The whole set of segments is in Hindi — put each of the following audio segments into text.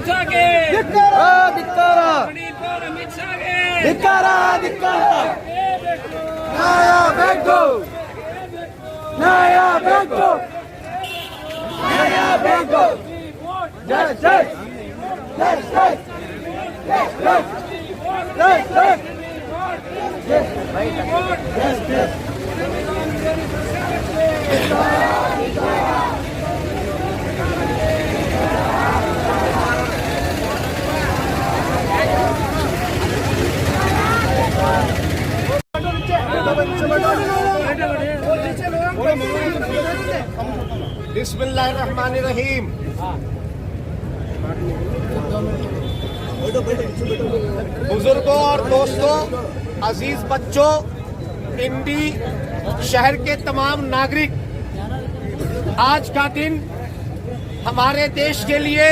ಅಮಿತ್ ಶಾಗೆ ಧಿಕ್ಕಾರ ಧಿಕ್ಕಾರ ಮಣಿಪುರ ಅಮಿತ್ ಶಾಗೆ ಧಿಕ್ಕಾರ ಧಿಕ್ಕಾರ ನ್ಯಾಯ ಬೇಕು ನ್ಯಾಯ ಬೇಕು ನ್ಯಾಯ ಬೇಕು ಜೈ ಜೈ ಜೈ ಜೈ ಜೈ ಜೈ ಜೈ बिस्मिल्लाहिर्रहमानिर्रहीम। बुजुर्गों और दोस्तों, अजीज बच्चों, इंडी शहर के तमाम नागरिक, आज का दिन हमारे देश के लिए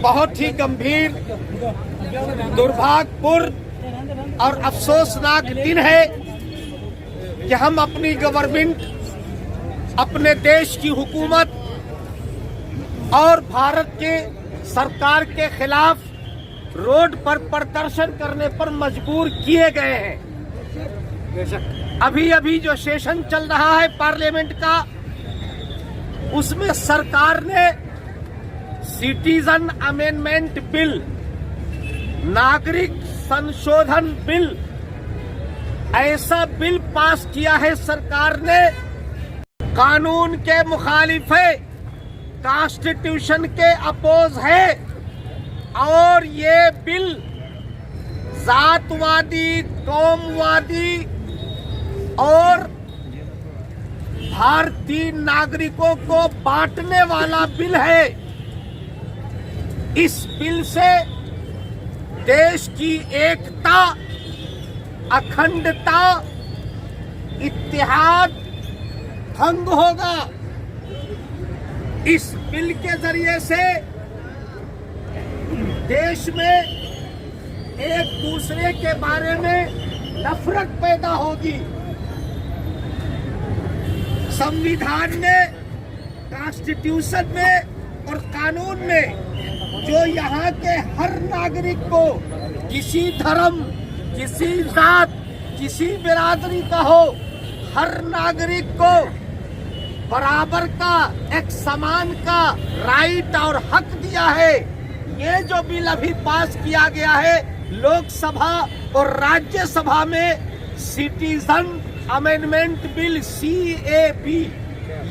बहुत ही गंभीर, दुर्भाग्यपूर्ण और अफसोसनाक दिन है कि हम अपनी गवर्नमेंट, अपने देश की हुकूमत और भारत के सरकार के खिलाफ रोड पर प्रदर्शन करने पर मजबूर किए गए हैं। अभी अभी जो सेशन चल रहा है पार्लियामेंट का, उसमें सरकार ने सिटीजन अमेंडमेंट बिल, नागरिक संशोधन बिल, ऐसा बिल पास किया है सरकार ने, कानून के मुखालिफ है, कॉन्स्टिट्यूशन के अपोज है, और ये बिल जातवादी, कौमवादी और भारतीय नागरिकों को बांटने वाला बिल है। इस बिल से देश की एकता, अखंडता, इत्तेहाद भंग होगा। इस बिल के जरिए से देश में एक दूसरे के बारे में नफरत पैदा होगी। संविधान ने, कॉन्स्टिट्यूशन में और कानून में जो यहाँ के हर नागरिक को, किसी धर्म, किसी जात, किसी बिरादरी का हो, हर नागरिक को बराबर का, एक समान का राइट और हक दिया है। ये जो बिल अभी पास किया गया है लोकसभा और राज्यसभा में, सिटीजन अमेंडमेंट बिल CAB,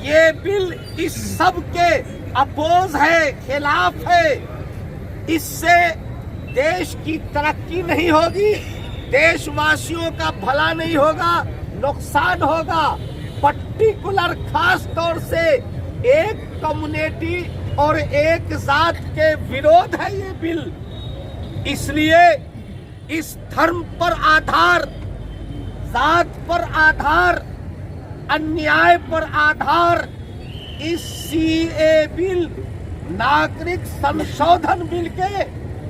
ये बिल इस सब के अपोज है, खिलाफ है। इससे देश की तरक्की नहीं होगी, देशवासियों का भला नहीं होगा, नुकसान होगा। पर्टिकुलर खास तौर से एक कम्युनिटी और एक जात के विरोध है ये बिल। इसलिए इस धर्म पर आधार, जात पर आधार, अन्याय पर आधार इस CAB बिल, नागरिक संशोधन बिल के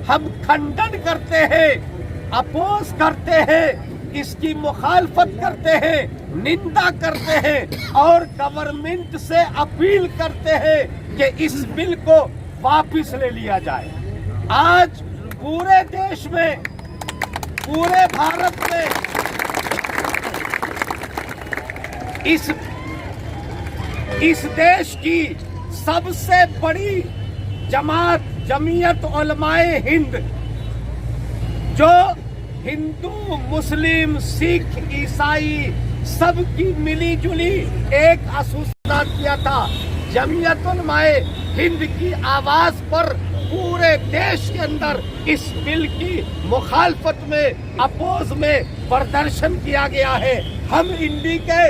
हम खंडन करते हैं, अपोज करते हैं, इसकी मुखालफत करते हैं, निंदा करते हैं और गवर्नमेंट से अपील करते हैं कि इस बिल को वापस ले लिया जाए। आज पूरे देश में, पूरे भारत में इस देश की सबसे बड़ी जमात, जमीयत उलमाए हिंद, जो हिंदू, मुस्लिम, सिख, ईसाई सबकी मिली जुली एक असुस्ता किया था, जमीयत उलमाए हिंद की आवाज पर पूरे देश के अंदर इस बिल की मुखालफत में, अपोज में प्रदर्शन किया गया है। हम इंडी के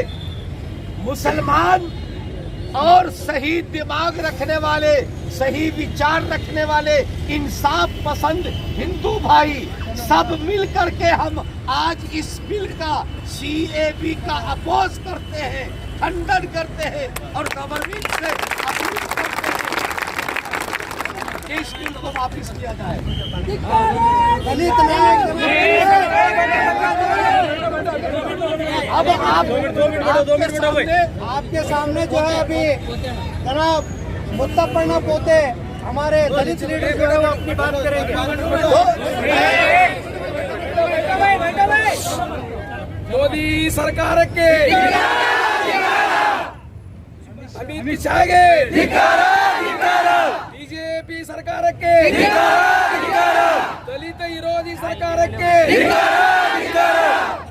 मुसलमान और सही दिमाग रखने वाले, सही विचार रखने वाले, इंसाफ पसंद हिंदू भाई सब मिल करके हम आज इस बिल का, CAB का अपोज करते हैं, खंडन करते हैं और गवर्नमेंट से अपील करते हैं कि इस बिल को वापस किया जाए। अब आपके सामने जो है अभी जनाब मुत्तफरना पोते हमारे दलित लीडर जो है वो अपनी बात करेंगे। ಮೋದಿ ಸರ್ಕಾರಕ್ಕೆ, ಅಮಿತ್ ಶಾಗೆ, ಬಿಜೆಪಿ ಸರ್ಕಾರಕ್ಕೆ, ದಲಿತ ವಿರೋಧಿ ಸರ್ಕಾರಕ್ಕೆ,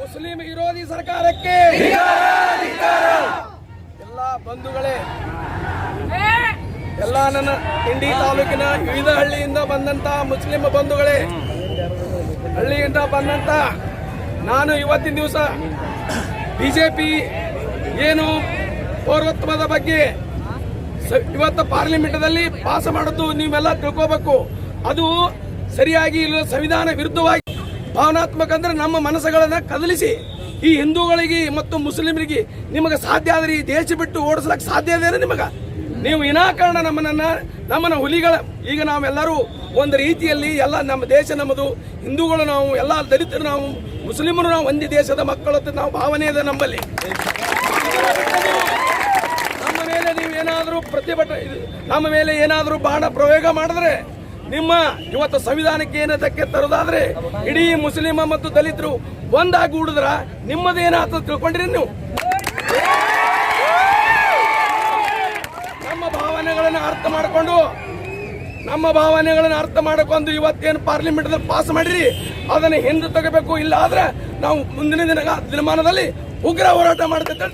ಮುಸ್ಲಿಂ ವಿರೋಧಿ ಸರ್ಕಾರಕ್ಕೆ, ಎಲ್ಲ ಬಂಧುಗಳೇ, ಎಲ್ಲ ನನ್ನ ಇಂಡಿ ತಾಲೂಕಿನ ವಿವಿಧ ಹಳ್ಳಿಯಿಂದ ಬಂದಂತ ಮುಸ್ಲಿಂ ಬಂಧುಗಳೇ, ಹಳ್ಳಿಯಿಂದ ಬಂದಂತ ನಾನು ಇವತ್ತಿನ ದಿವಸ ಬಿಜೆಪಿ ಏನು ಪೌರತ್ವದ ಬಗ್ಗೆ ಇವತ್ತು ಪಾರ್ಲಿಮೆಂಟ್ದಲ್ಲಿ ಪಾಸ್ ಮಾಡೋದು ನೀವೆಲ್ಲ ತಿಳ್ಕೋಬೇಕು. ಅದು ಸರಿಯಾಗಿ ಇಲ್ಲ, ಸಂವಿಧಾನ ವಿರುದ್ಧವಾಗಿ ಭಾವನಾತ್ಮಕ ಅಂದ್ರೆ ನಮ್ಮ ಮನಸ್ಸುಗಳನ್ನ ಕದಲಿಸಿ ಈ ಹಿಂದೂಗಳಿಗೆ ಮತ್ತು ಮುಸ್ಲಿಮರಿಗೆ ನಿಮಗೆ ಸಾಧ್ಯ ಆದ್ರೆ ಈ ದೇಶ ಬಿಟ್ಟು ಓಡಿಸ್ಲಕ್ಕೆ ಸಾಧ್ಯ ಇದೆ ನಿಮಗೆ. ನೀವು ವಿನಾಕಾರಣ ನಮ್ಮನ್ನ ಹುಲಿಗಳ ಈಗ ನಾವೆಲ್ಲರೂ ಒಂದು ರೀತಿಯಲ್ಲಿ ಎಲ್ಲ ನಮ್ಮ ದೇಶ ನಮ್ಮದು, ಹಿಂದೂಗಳು ನಾವು, ಎಲ್ಲ ದಲಿತರು ನಾವು, ಮುಸ್ಲಿಮರು ನಾವು, ಒಂದೇ ದೇಶದ ಮಕ್ಕಳು ಅಂತ ನಾವು ಭಾವನೆ ಇದೆ ನಮ್ಮಲ್ಲಿ. ನಮ್ಮ ಮೇಲೆ ನೀವು ಏನಾದರೂ ಪ್ರತಿಭಟನೆ, ನಮ್ಮ ಮೇಲೆ ಏನಾದರೂ ಬಾಣ ಪ್ರಯೋಗ ಮಾಡಿದ್ರೆ, ನಿಮ್ಮ ಇವತ್ತು ಸಂವಿಧಾನಕ್ಕೆ ಏನದಕ್ಕೆ ತರೋದಾದ್ರೆ ಇಡೀ ಮುಸ್ಲಿಮ ಮತ್ತು ದಲಿತರು ಒಂದಾಗಿ ಉಳಿದ್ರ ನಿಮ್ಮದೇನಾಗ್ತದೆ ತಿಳ್ಕೊಂಡ್ರಿ ನೀವು. ನಮ್ಮ ಭಾವನೆಗಳನ್ನು ಅರ್ಥ ಮಾಡಿಕೊಂಡು ಇವತ್ತೇನು ಪಾರ್ಲಿಮೆಂಟ್ ಪಾಸ್ ಮಾಡಿರಿ ಅದನ್ನು ಹಿಂದೆ ತಗೋಬೇಕು. ಇಲ್ಲ ಆದ್ರೆ ನಾವು ಮುಂದಿನ ದಿನಮಾನದಲ್ಲಿ ಉಗ್ರ ಹೋರಾಟ ಮಾಡ್ತೇವೆ.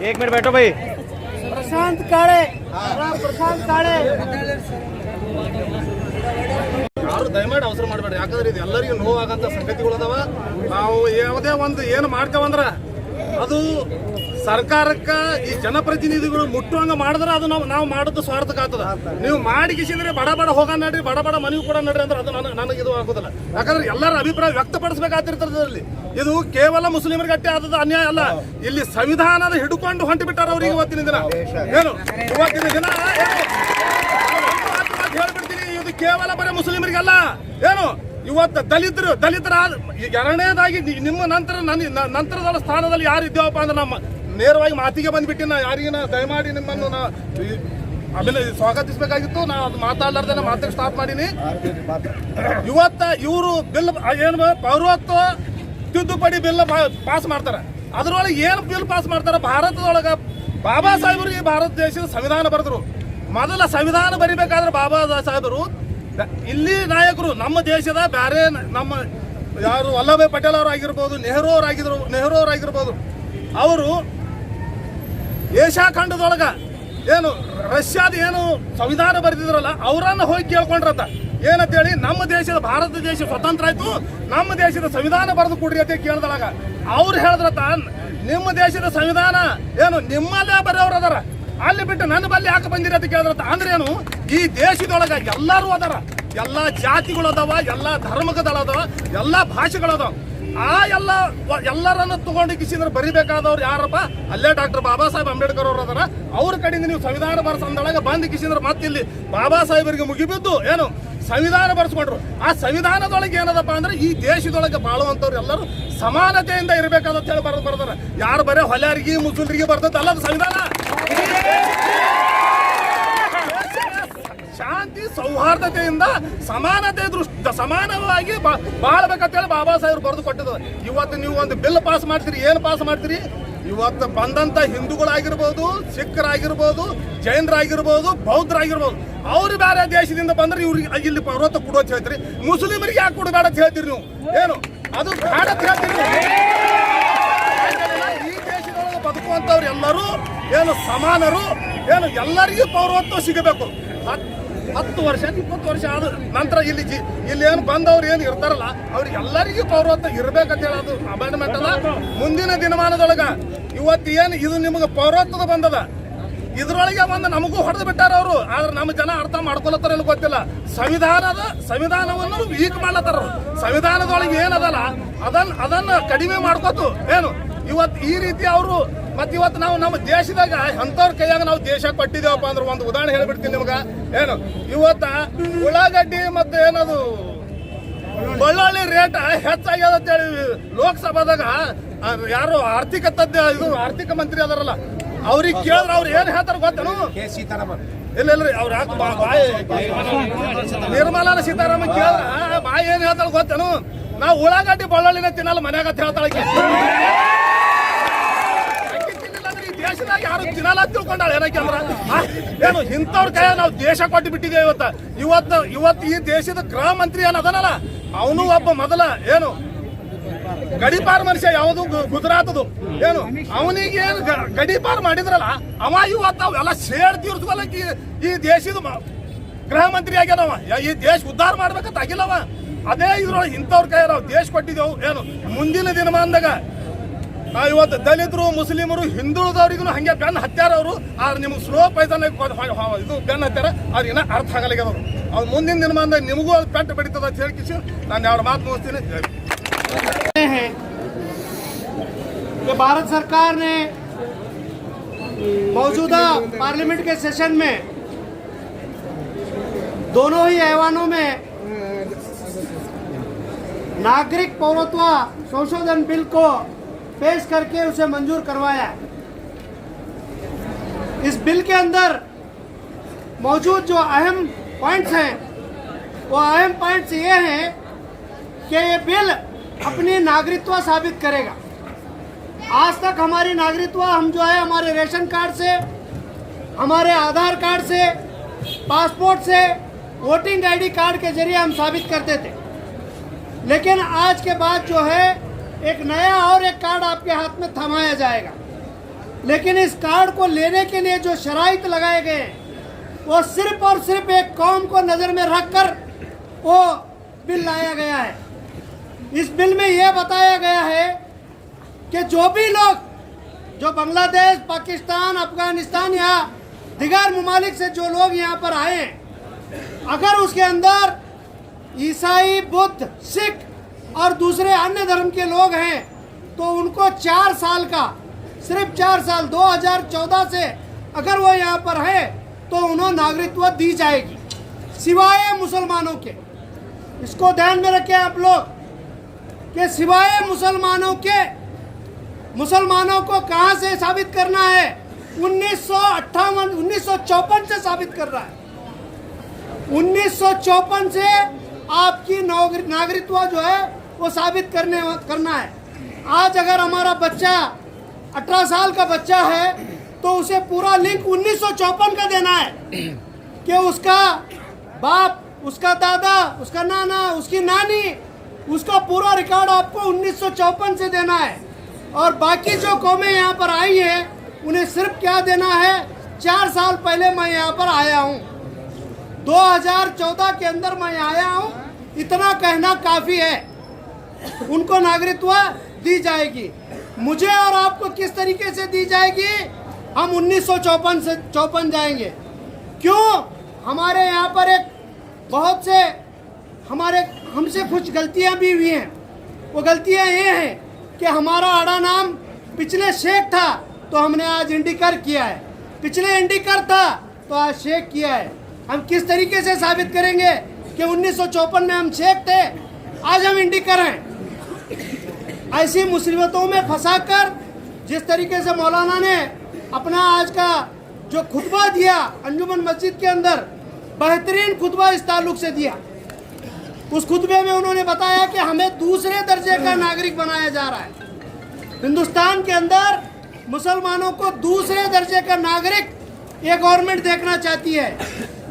एक मिनट बैठो भाई। प्रशांत काळे, प्रशांत काळे ಯಾರು ದಯಮಾಡಿ ಅವಸರ ಮಾಡಬೇಡಿ. ಯಾಕಂದ್ರೆ ಇದು ಎಲ್ಲರಿಗೂ ನೋವಾಗಂತ ಸಂಗತಿಗಳು ಅದಾವ. ನಾವು ಯಾವುದೇ ಒಂದು ಏನು ಮಾಡ್ತೇವಂದ್ರ ಅದು ಸರ್ಕಾರಕ್ಕೆ ಈ ಜನಪ್ರತಿನಿಧಿಗಳು ಮುಟ್ಟುವಂಗ ಮಾಡಿದ್ರೆ ಅದು ನಾವು ಮಾಡೋದು ಸ್ವಾರ್ಥಕ ಆಗ್ತದ. ನೀವು ಮಾಡಿಸಿದ್ರೆ ಬಡ ಹೋಗ ನಡ್ರಿ, ಬಡ ಮನವಿ ಕೂಡ ನಡ್ರಿ ಅಂದ್ರೆ ಅದು ನನಗೆ ಇದು ಆಗೋದಿಲ್ಲ. ಯಾಕಂದ್ರೆ ಎಲ್ಲರ ಅಭಿಪ್ರಾಯ ವ್ಯಕ್ತಪಡಿಸಬೇಕಾಗಿರ್ತದೆ. ಇದು ಕೇವಲ ಮುಸ್ಲಿಮರಿಗೆ ಅಟ್ಟೆ ಆದದ ಅನ್ಯಾಯ ಅಲ್ಲ, ಇಲ್ಲಿ ಸಂವಿಧಾನದ ಹಿಡ್ಕೊಂಡು ಹೊಂಟಿ ಬಿಟ್ಟಾರ ಅವ್ರಿಗೆ ಇವತ್ತಿನ ದಿನ. ಏನು ಇವತ್ತಿನ ದಿನ ಹೇಳ್ಬಿಡ್ತೀನಿ, ಇದು ಕೇವಲ ಬರೀ ಮುಸ್ಲಿಮರಿಗಲ್ಲ. ಏನು ಇವತ್ತು ದಲಿತರ ಎರಡನೇದಾಗಿ ನಿಮ್ಮ ನಂತರದ ಸ್ಥಾನದಲ್ಲಿ ಯಾರು ಇದ್ದೇವಪ್ಪ ಅಂದ್ರೆ ನಮ್ಮ ನೇರವಾಗಿ ಮಾತಿಗೆ ಬಂದ್ಬಿಟ್ಟಿನ ಯಾರಿಗಿನ ದಯಮಾಡಿ ನಿಮ್ಮನ್ನು ಆಮೇಲೆ ಸ್ವಾಗತಿಸಬೇಕಾಗಿತ್ತು. ನಾ ಅದು ಮಾತಾಡ್ಲಾರ್ದೇನೆ ಮಾತಿಗೆ ಸ್ಟಾಪ್ ಮಾಡೀನಿ. ಇವತ್ತ ಇವರು ಬಿಲ್ ಏನು ಪೌರತ್ವ ತಿದ್ದುಪಡಿ ಬಿಲ್ ಪಾಸ್ ಮಾಡ್ತಾರೆ. ಅದರೊಳಗೆ ಏನು ಬಿಲ್ ಪಾಸ್ ಮಾಡ್ತಾರೆ, ಭಾರತದೊಳಗೆ ಬಾಬಾ ಸಾಹೇಬರಿಗೆ ಭಾರತ ದೇಶದ ಸಂವಿಧಾನ ಬರೆದ್ರು. ಮೊದಲ ಸಂವಿಧಾನ ಬರಿಬೇಕಾದ್ರೆ ಬಾಬಾ ಸಾಹೇಬರು ಇಲ್ಲಿ ನಾಯಕರು ನಮ್ಮ ದೇಶದ ಬೇರೆ ನಮ್ಮ ಯಾರು ವಲ್ಲಭಾಯ್ ಪಟೇಲ್ ಅವರಾಗಿರ್ಬೋದು, ನೆಹರು ಅವರಾಗಿರ್ಬೋದು, ಅವರು ಏಷ್ಯಾ ಖಂಡದೊಳಗ ಏನು ರಷ್ಯಾದ ಏನು ಸಂವಿಧಾನ ಬರೆದಿದ್ರಲ್ಲ ಅವರನ್ನ ಹೋಗಿ ಕೇಳ್ಕೊಂಡ್ರತ್ತ. ಏನಂತೇಳಿ ನಮ್ಮ ದೇಶದ ಭಾರತ ದೇಶ ಸ್ವತಂತ್ರ ಆಯ್ತು, ನಮ್ಮ ದೇಶದ ಸಂವಿಧಾನ ಬರೆದು ಕೊಡ್ರಿ ಅಂತ ಕೇಳಿದಾಗ ಅವ್ರು ಹೇಳಿದ್ರತ್ತ, ನಿಮ್ಮ ದೇಶದ ಸಂವಿಧಾನ ಏನು ನಿಮ್ಮಲ್ಲೇ ಬರೆಯವ್ರು ಅದಾರ, ಅಲ್ಲಿ ಬಿಟ್ಟು ನನ್ನ ಬಲ್ಲಿ ಯಾಕೆ ಬಂದಿರಿ ಅಂತ ಕೇಳಿದ್ರತ್ತ. ಅಂದ್ರೆ ಏನು, ಈ ದೇಶದೊಳಗ ಎಲ್ಲರೂ ಅದಾರ, ಎಲ್ಲಾ ಜಾತಿಗಳು ಅದಾವ, ಎಲ್ಲಾ ಧರ್ಮಗಳದಾವ, ಎಲ್ಲಾ ಭಾಷೆಗಳದಾವ. ಆ ಎಲ್ಲರನ್ನು ತಗೊಂಡು ಕಿಸಿದ್ರೆ ಬರಿಬೇಕಾದವ್ರು ಯಾರಪ್ಪ, ಅಲ್ಲೇ ಡಾಕ್ಟರ್ ಬಾಬಾ ಸಾಹೇಬ್ ಅಂಬೇಡ್ಕರ್ ಅವರು ಅದಾರ. ಅವ್ರ ಕಡೆಯಿಂದ ನೀವು ಸಂವಿಧಾನ ಬರ್ಸಂದೊಳಗೆ ಬಂದು ಕಿಸಿದ್ರೆ ಮತ್ತೆ ಇಲ್ಲಿ ಬಾಬಾ ಸಾಹೇಬರಿಗೆ ಮುಗಿಬಿದ್ದು ಏನು ಸಂವಿಧಾನ ಬರ್ಸ್ಕೊಂಡ್ರು. ಆ ಸಂವಿಧಾನದೊಳಗೆ ಏನದಪ್ಪ ಅಂದ್ರೆ ಈ ದೇಶದೊಳಗೆ ಬಾಳುವಂತವ್ರು ಎಲ್ಲರೂ ಸಮಾನತೆಯಿಂದ ಇರಬೇಕಾದಂತ ಹೇಳಿ ಬರ್ದಾರ. ಯಾರು ಬರೇ ಹೊಲ್ಯಾರಿಗೆ ಮುಸುಲ್ರಿಗೆ ಬರ್ತದಲ್ಲ ಅದು ಸಂವಿಧಾನ. ಶಾಂತಿ ಸೌಹಾರ್ದತೆಯಿಂದ ಸಮಾನವಾಗಿ ಬಾಳ್ಬೇಕಂತೇಳಿ ಬಾಬಾ ಸಾಹೇಬ್ ಬರೆದು ಕೊಟ್ಟಿದ್ರು. ಇವತ್ತು ನೀವು ಒಂದು ಬಿಲ್ ಪಾಸ್ ಮಾಡ್ತೀರಿ, ಏನು ಪಾಸ್ ಮಾಡ್ತೀರಿ? ಇವತ್ತು ಬಂದಂತ ಹಿಂದೂಗಳಾಗಿರ್ಬೋದು, ಸಿಖ್ರಾಗಿರ್ಬೋದು, ಜೈನರಾಗಿರ್ಬೋದು, ಬೌದ್ಧರಾಗಿರ್ಬೋದು, ಅವ್ರು ಬೇರೆ ದೇಶದಿಂದ ಬಂದ್ರೆ ಇವ್ರಿಗೆ ಇಲ್ಲಿ ಪರ್ವತ ಕೊಡು ಅಂತ ಹೇಳ್ತೀರಿ. ಮುಸ್ಲಿಮರಿಗೆ ಯಾಕೆ ಕೊಡಬೇಡ ಅಂತ ಹೇಳ್ತೀರಿ ನೀವು? ಏನು ಅದು ಬೇಡ ಅಂತ ಹೇಳ್ತೀರಿ? ಈ ದೇಶದೊಳಗೆ ಬದುಕುವಂತವ್ರು ಎಲ್ಲರೂ ಏನು ಸಮಾನರು, ಏನು ಎಲ್ಲರಿಗೂ ಪೌರತ್ವ ಸಿಗಬೇಕು. 10 ವರ್ಷ 20 ವರ್ಷ ಆದ ನಂತರ ಇಲ್ಲಿ ಏನು ಬಂದವ್ರು ಏನು ಇರ್ತಾರಲ್ಲ ಅವ್ರಿಗೆ ಎಲ್ಲರಿಗೂ ಪೌರತ್ವ ಇರ್ಬೇಕಂತ ಹೇಳಿ ಅದು ಅಮೆಂಡ್ಮೆಂಟ್ ಅದ. ಮುಂದಿನ ದಿನಮಾನದೊಳಗ ಇವತ್ತು ಏನು ಇದು ನಿಮಗೆ ಪೌರತ್ವದ ಬಂದದ, ಇದ್ರೊಳಗೆ ಒಂದು ನಮಗೂ ಹೊಡೆದು ಬಿಟ್ಟಾರ ಅವರು. ಆದ್ರೆ ನಮ್ಮ ಜನ ಅರ್ಥ ಮಾಡ್ಕೊಳತ್ತಾರ ಏನು ಗೊತ್ತಿಲ್ಲ. ಸಂವಿಧಾನವನ್ನು ವೀಕ್ ಮಾಡ್ಲತ್ತಾರ. ಸಂವಿಧಾನದೊಳಗೆ ಏನದಲ್ಲ ಅದನ್ನ ಕಡಿಮೆ ಮಾಡ್ಕೋತು ಏನು ಇವತ್ತು ಈ ರೀತಿ ಅವರು. ಮತ್ತೆ ಇವತ್ತು ನಾವು ನಮ್ಮ ದೇಶದಾಗ ಅಂತವ್ರ ಕೈಯಾಗ ನಾವು ದೇಶ ಕೊಟ್ಟಿದ್ದೇವಪ್ಪ ಅಂದ್ರೆ ಒಂದು ಉದಾಹರಣೆ ಹೇಳ್ಬಿಡ್ತೀನಿ ನಿಮ್ಗ. ಏನು ಇವತ್ತ ಉಳ್ಳಾಗಡ್ಡಿ ಮತ್ತೆ ಏನದು ಬೆಳ್ಳುಳ್ಳಿ ರೇಟ್ ಹೆಚ್ಚಾಗ್ಯದ ಅಂತೇಳಿ ಲೋಕಸಭಾದಾಗ ಯಾರು ಆರ್ಥಿಕ ಮಂತ್ರಿ ಅದಾರಲ್ಲ ಅವ್ರಿಗೆ ಕೇಳಿದ್ರೆ ಅವ್ರು ಏನ್ ಹೇಳ್ತಾರ ಗೊತ್ತೇನು? ಇಲ್ಲ ಇಲ್ರಿ ಅವ್ರು ಯಾಕೆ ಬಾಯಿ ನಿರ್ಮಲಾ ಸೀತಾರಾಮನ್ ಕೇಳಿದ್ರ ಬಾಯಿ ಏನ್ ಹೇಳ್ತಾಳ ಗೊತ್ತೇನು? ನಾವು ಉಳ್ಳಾಗಡ್ಡಿ ಬಳ್ಳೊಳ್ಳಿನ ತಿನ್ನಲ್ಲ ಮನ್ಯಾಗ ಅಂತ ಹೇಳ್ತಾಳೆ ಆಕಿ. ಅಕ್ಕಿ ತಿನ್ನಿಲ್ಲ ಅಂದ್ರೆ ಈ ದೇಶದಾಗ ಯಾರು ತಿನ್ನಲ್ಲ ಅಂತ ತಿಳ್ಕೊಂಡಾಳ ಏನಕ್ಕೆ ಅಂದ್ರ ಏನು ಇಂಥವ್ರ ಕೈ ನಾವು ದೇಶ ಕೊಟ್ಟು ಬಿಟ್ಟಿದ್ದೇವೆ ಇವತ್ತು ಈ ದೇಶದ ಗೃಹ ಮಂತ್ರಿ ಏನ್ ಅದನಲ್ಲ ಅವನು ಒಬ್ಬ ಮೊದಲ ಏನು ಗಡಿಪಾರ್ ಮನುಷ್ಯ ಯಾವುದು ಗುಜರಾತದು ಏನು ಅವನಿಗೆ ಏನು ಗಡಿಪಾರ್ ಮಾಡಿದ್ರಲ್ಲ ಅವ ಇವತ್ತು ಅವೆಲ್ಲ ಸೇಡ್ ತೀರ್ಸ್ಕೊಳಕ್ಕೆ ಈ ದೇಶದ ಗೃಹ ಮಂತ್ರಿ ಆಗ್ಯಾನವ. ಈ ದೇಶ ಉದ್ಧಾರ ಮಾಡ್ಬೇಕಂತ ಆಗಿಲ್ಲವ. ಅದೇ ಇದ್ರೊಳಗೆ ಇಂಥವ್ರ ಕೈ ನಾವು ದೇಶ ಕೊಟ್ಟಿದ್ದೆವು. ಏನು ಮುಂದಿನ ದಿನಮಾನದಾಗ ಇವತ್ತು ದಲಿತರು ಮುಸ್ಲಿಮರು ಹಿಂದುಳಿದವ್ರಿಗೂ ಹಂಗೆ ಬೆನ್ನ ಹತ್ಯಾರ ಅವರು. ಆದ್ರೆ ನಿಮ್ಗೆ ಸ್ಲೋ ಪೈಸನ್ ಇದು ಬೆನ್ನ ಹತ್ಯಾರ ಅವ್ರಿಗೆ ಇನ್ನೂ ಅರ್ಥ ಆಗಲಿಕ್ಕೆ ಅವ್ರು ಮುಂದಿನ ದಿನಮಾನದಾಗ ನಿಮಗೂ ಅದು ಪೆಟ್ಟು ಬಡಿತದ ಅಂತ ಹೇಳಿ ನಾನು ಎರಡು ಮಾತು ಮುಗಿಸ್ತೀನಿ. हैं कि भारत सरकार ने मौजूदा पार्लियामेंट के सेशन में दोनों ही ऐवानों में नागरिक पौरत्व संशोधन बिल को पेश करके उसे मंजूर करवाया। इस बिल के अंदर मौजूद जो अहम पॉइंट्स हैं वो अहम पॉइंट्स ये हैं कि ये बिल अपनी नागरिकता साबित करेगा। आज तक हमारी नागरिकता हम जो है हमारे रेशन कार्ड से, हमारे आधार कार्ड से, पासपोर्ट से, वोटिंग आईडी कार्ड के जरिए हम साबित करते थे। लेकिन आज के बाद जो है एक नया और एक कार्ड आपके हाथ में थमाया जाएगा। लेकिन इस कार्ड को लेने के लिए जो शराइत लगाए गए हैं वो सिर्फ और सिर्फ एक कौम को नज़र में रखकर वो बिल लाया गया है। इस बिल में यह बताया गया है कि जो भी लोग जो बांग्लादेश, पाकिस्तान, अफगानिस्तान या दिगर ममालिक से जो लोग यहाँ पर आए हैं, अगर उसके अंदर ईसाई, बुद्ध, सिख और दूसरे अन्य धर्म के लोग हैं तो उनको 4 साल का, सिर्फ 4 साल 2014 से अगर वो यहाँ पर है तो उन्हें नागरिकता दी जाएगी, सिवाय मुसलमानों के। इसको ध्यान में रखें आप लोग कि सिवाय मुसलमानों को कहां से साबित करना है? 1954 से साबित कर रहा है। 1954 से आपकी नागरिकता जो है वो साबित करना है। आज अगर हमारा बच्चा 18 साल का बच्चा है तो उसे पूरा लिंक 1954 का देना है कि उसका बाप, उसका दादा, उसका नाना, उसकी नानी, उसका पूरा रिकॉर्ड आपको 1954 से देना है। और बाकी जो कौमें यहाँ पर आई हैं उन्हें सिर्फ क्या देना है? 4 साल पहले मैं यहाँ पर आया हूँ, 2014 के अंदर मैं आया हूँ, इतना कहना काफ़ी है। उनको नागरिकता दी जाएगी। मुझे और आपको किस तरीके से दी जाएगी? हम 1954 से 54 जाएंगे। क्यों? हमारे यहाँ पर एक बहुत से हमसे कुछ गलतियां भी हुई हैं। वो गलतियां ये हैं कि हमारा आड़ा नाम पिछले शेख था तो हमने आज इंडिकर किया है, पिछले इंडिकर था तो आज शेख किया है। हम किस तरीके से साबित करेंगे कि 1954 में हम शेख थे, आज हम इंडिकर हैं? ऐसी मुसीबतों में फंसाकर जिस तरीके से मौलाना ने अपना आज का जो खुतबा दिया अंजुमन मस्जिद के अंदर, बेहतरीन खुतबा इस ताल्लुक से दिया। उस खुतबे में उन्होंने बताया कि हमें दूसरे दर्जे का नागरिक बनाया जा रहा है। हिंदुस्तान के अंदर मुसलमानों को दूसरे दर्जे का नागरिक ये गवर्नमेंट देखना चाहती है।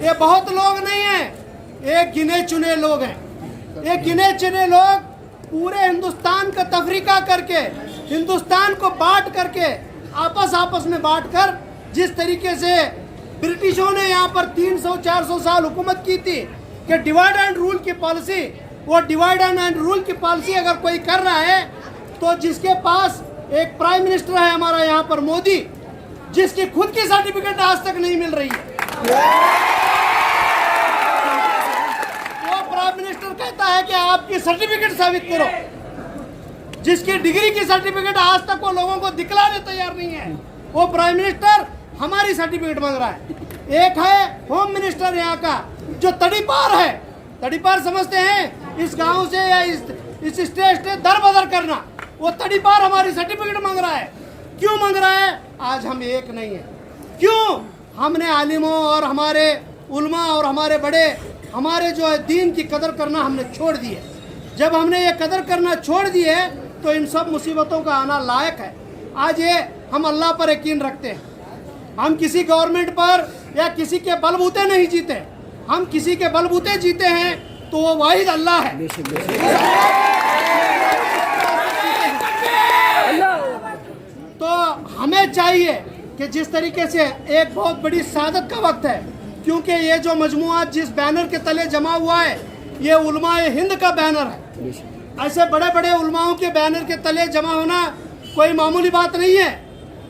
ये बहुत लोग नहीं हैं, एक गिने चुने लोग हैं। ये गिने चुने लोग पूरे हिंदुस्तान का तफरीका करके, हिंदुस्तान को बांट करके, आपस में बांट कर, जिस तरीके से ब्रिटिशों ने यहाँ पर 300-400 साल हुकूमत की थी कि डिवाइड एंड रूल की पॉलिसी, वो डिवाइड एंड रूल की पॉलिसी अगर कोई कर रहा है तो जिसके पास एक प्राइम मिनिस्टर है हमारा यहाँ पर मोदी, जिसकी खुद की सर्टिफिकेट आज तक नहीं मिल रही है, वो प्राइम मिनिस्टर कहता है कि आपकी सर्टिफिकेट साबित करो। जिसकी डिग्री की सर्टिफिकेट आज तक वो लोगों को दिखलाने तैयार नहीं है, वो प्राइम मिनिस्टर हमारी सर्टिफिकेट मांग रहा है। एक है होम मिनिस्टर यहाँ का जो तड़ीपार है, तड़ीपार समझते हैं इस गांव से या इस स्टेट से दर बदर करना, वो तड़ीपार हमारी सर्टिफिकेट मांग रहा है। क्यों मांग रहा है? आज हम एक नहीं है। क्यों? हमने आलिमों और हमारे उलमा और हमारे बड़े हमारे जो है दीन की कदर करना हमने छोड़ दी है। जब हमने ये कदर करना छोड़ दी है तो इन सब मुसीबतों का आना लायक है। आज ये हम अल्लाह पर यकीन रखते हैं। हम किसी गवर्नमेंट पर या किसी के बलबूते नहीं जीते। हम किसी के बलबूते जीते हैं तो वो वाहिद अल्लाह है। तो हमें चाहिए कि जिस तरीके से एक बहुत बड़ी सादत का वक्त है, क्योंकि ये जो मजमुआ जिस बैनर के तले जमा हुआ है ये उलमाए हिंद का बैनर है। ऐसे बड़े बड़े उलमाओं के बैनर के तले जमा होना कोई मामूली बात नहीं है।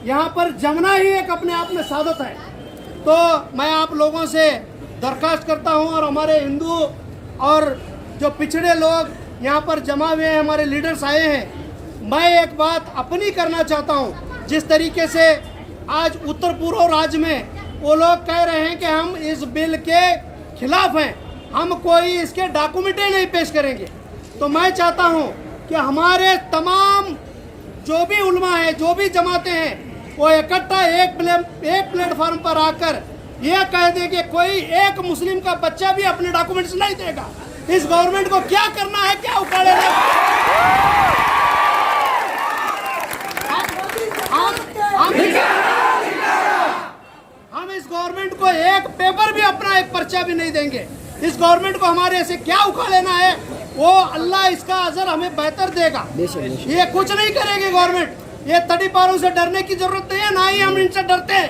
यहाँ पर जमना ही एक अपने आप में सादत है। तो मैं आप लोगों से दरख्वास्त करता हूँ और हमारे हिंदू और जो पिछड़े लोग यहाँ पर जमा हुए हैं, हमारे लीडर्स आए हैं, मैं एक बात अपनी करना चाहता हूँ। जिस तरीके से आज उत्तर पूर्व राज्य में वो लोग कह रहे हैं कि हम इस बिल के खिलाफ हैं, हम कोई इसके डॉक्यूमेंटें नहीं पेश करेंगे, तो मैं चाहता हूँ कि हमारे तमाम जो भी उलमा है, जो भी जमाते हैं, वो इकट्ठा एक प्लेटफॉर्म पर आकर यह कह दे कि कोई एक मुस्लिम का बच्चा भी अपने डॉक्यूमेंट्स नहीं देगा। इस गवर्नमेंट को क्या करना है, क्या उखाड़ेगा? हम इस गवर्नमेंट को एक पेपर भी अपना एक पर्चा भी नहीं देंगे। इस गवर्नमेंट को हमारे से क्या उखाड़ लेना है, वो अल्लाह इसका अजर हमें बेहतर देगा। ये कुछ नहीं करेगी गवर्नमेंट। ये तड़ीपारों से डरने की जरूरत नहीं है, ना ही हम इनसे डरते हैं।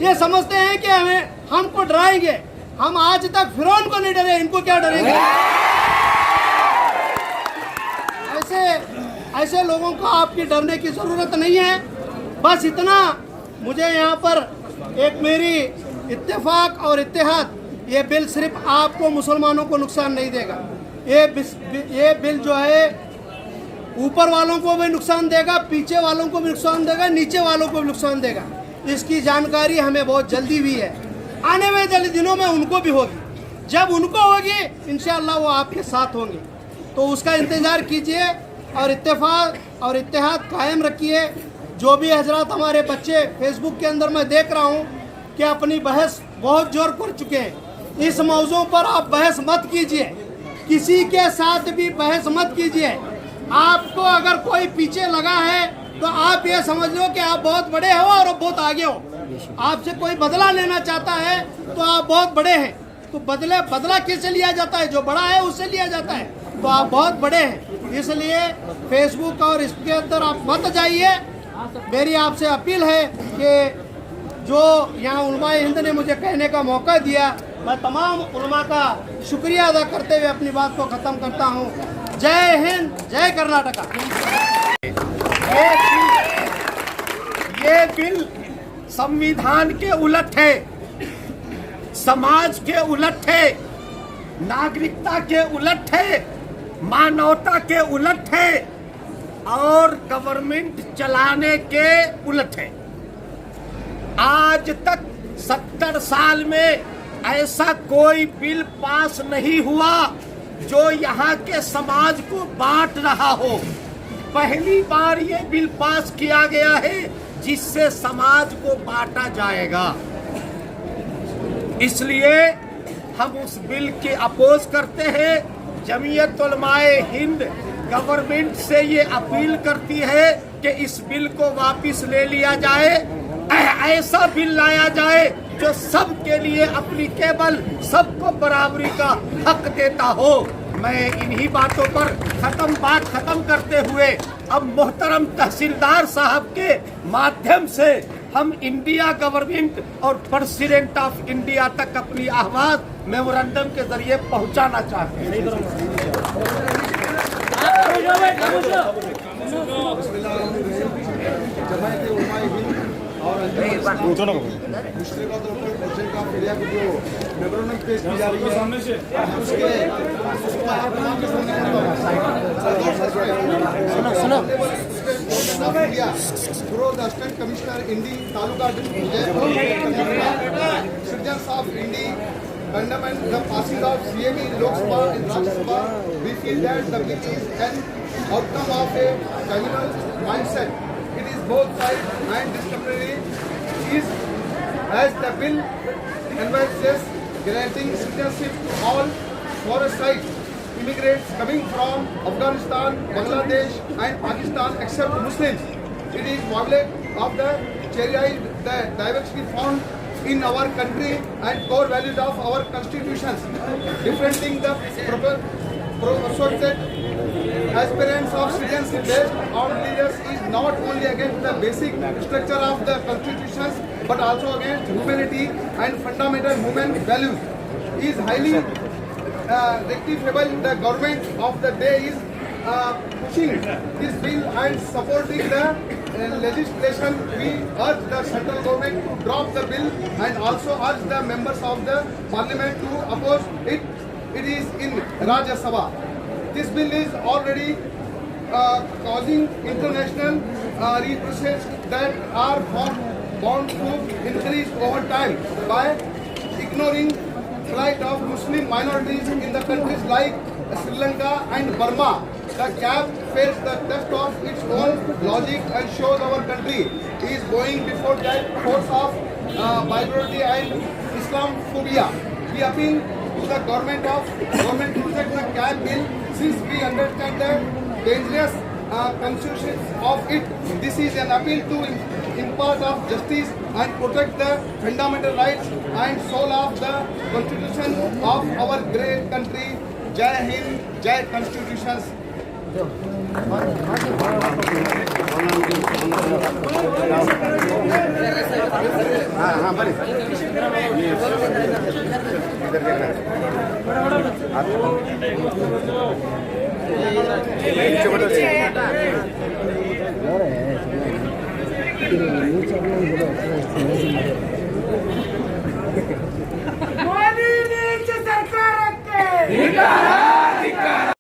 ये समझते हैं कि हमको डराएंगे। हम आज तक फिरौन को नहीं डरे, इनको क्या डरेंगे? ऐसे लोगों को आपकी डरने की जरूरत नहीं है। बस इतना मुझे यहाँ पर एक मेरी इत्तेफाक और इत्तेहाद, ये बिल सिर्फ आपको मुसलमानों को नुकसान नहीं देगा। ये बिल जो है ऊपर वालों को भी नुकसान देगा, पीछे वालों को भी नुकसान देगा, नीचे वालों को भी नुकसान देगा। इसकी जानकारी हमें बहुत जल्दी हुई है। आने वाले दिनों में उनको भी होगी। जब उनको होगी इंशाअल्लाह वो आपके साथ होंगे। तो उसका इंतज़ार कीजिए और इत्तेफाक और इत्तेहाद कायम रखिए। जो भी हजरात हमारे बच्चे फेसबुक के अंदर मैं देख रहा हूँ कि अपनी बहस बहुत जोर कर चुके हैं, इस मौजू पर आप बहस मत कीजिए। किसी के साथ भी बहस मत कीजिए। आपको अगर कोई पीछे लगा है तो आप ये समझ लो कि आप बहुत बड़े हो और बहुत आगे हो। आपसे कोई बदला लेना चाहता है तो आप बहुत बड़े हैं। तो बदला किससे लिया जाता है? जो बड़ा है उससे लिया जाता है। तो आप बहुत बड़े हैं, इसलिए फेसबुक और इसके अंदर आप मत जाइए। मेरी आपसे अपील है कि जो यहाँ उलमाए हिंद ने मुझे कहने का मौका दिया, मैं तमाम उलमा का शुक्रिया अदा करते हुए अपनी बात को ख़त्म करता हूँ। जय हिंद, जय कर्नाटका। ये बिल संविधान के उलट है, समाज के उलट है, नागरिकता के उलट है, मानवता के उलट है और गवर्नमेंट चलाने के उलट है। आज तक 70 साल में ऐसा कोई बिल पास नहीं हुआ जो यहाँ के समाज को बांट रहा हो। पहली बार ये बिल पास किया गया है जिससे समाज को बांटा जाएगा। इसलिए हम उस बिल के अपोज करते हैं। जमीयत उलमाए हिंद गवर्नमेंट से ये अपील करती है कि इस बिल को वापस ले लिया जाए, ऐसा बिल लाया जाए जो सबके लिए एप्लीकेबल, सबको बराबरी का हक देता हो। मैं इन्हीं बातों पर बात खत्म करते हुए अब मोहतरम तहसीलदार साहब के माध्यम से हम इंडिया गवर्नमेंट और प्रेसिडेंट ऑफ इंडिया तक अपनी आवाज मेमोरेंडम के जरिए पहुंचाना चाहते हैं। और मुश्किलात और प्रेसिडेंट ऑफ इंडिया को जो मेमोरेंडम पेश की जा रही है उसके आप के सामने through the assistant commissioner Indi taluka citizens of India condemn the passing of CAB in Lok Sabha and Rajya Sabha. We feel that the bill is an outcome of a communal mindset. it is both sides and discriminatory is as the bill envisages granting citizenship to all forest side immigrants coming from Afghanistan, Bangladesh and Pakistan except Muslims. It is violate of the cherished the diversity found in our country and core values of our constitutions, differentiating the proposed aspirants of citizenship based on religious is not only against the basic structure of the constitutions but also against humanity and fundamental human values. Is highly rectifiable. The government of the day is pushing this bill and supporting the legislation. We urge the central government to drop the bill and also urge the members of the parliament to oppose it. It is in Rajya Sabha. This bill is already causing international repressions that are bound to increase over time by ignoring plight of Muslim minorities in the countries like Sri Lanka and Burma. The CAB fails the test of its own logic and shows our country is going before that force of bigotry and Islamophobia. We appeal to the government to reject the CAB bill since we understand the dangerous consequences of it. This is an appeal to impart of justice and protect the fundamental rights and soul of the constitution of our great country. Jai Hind, Jai Constitutions. Modi नीच सरकारಕ್ಕೆ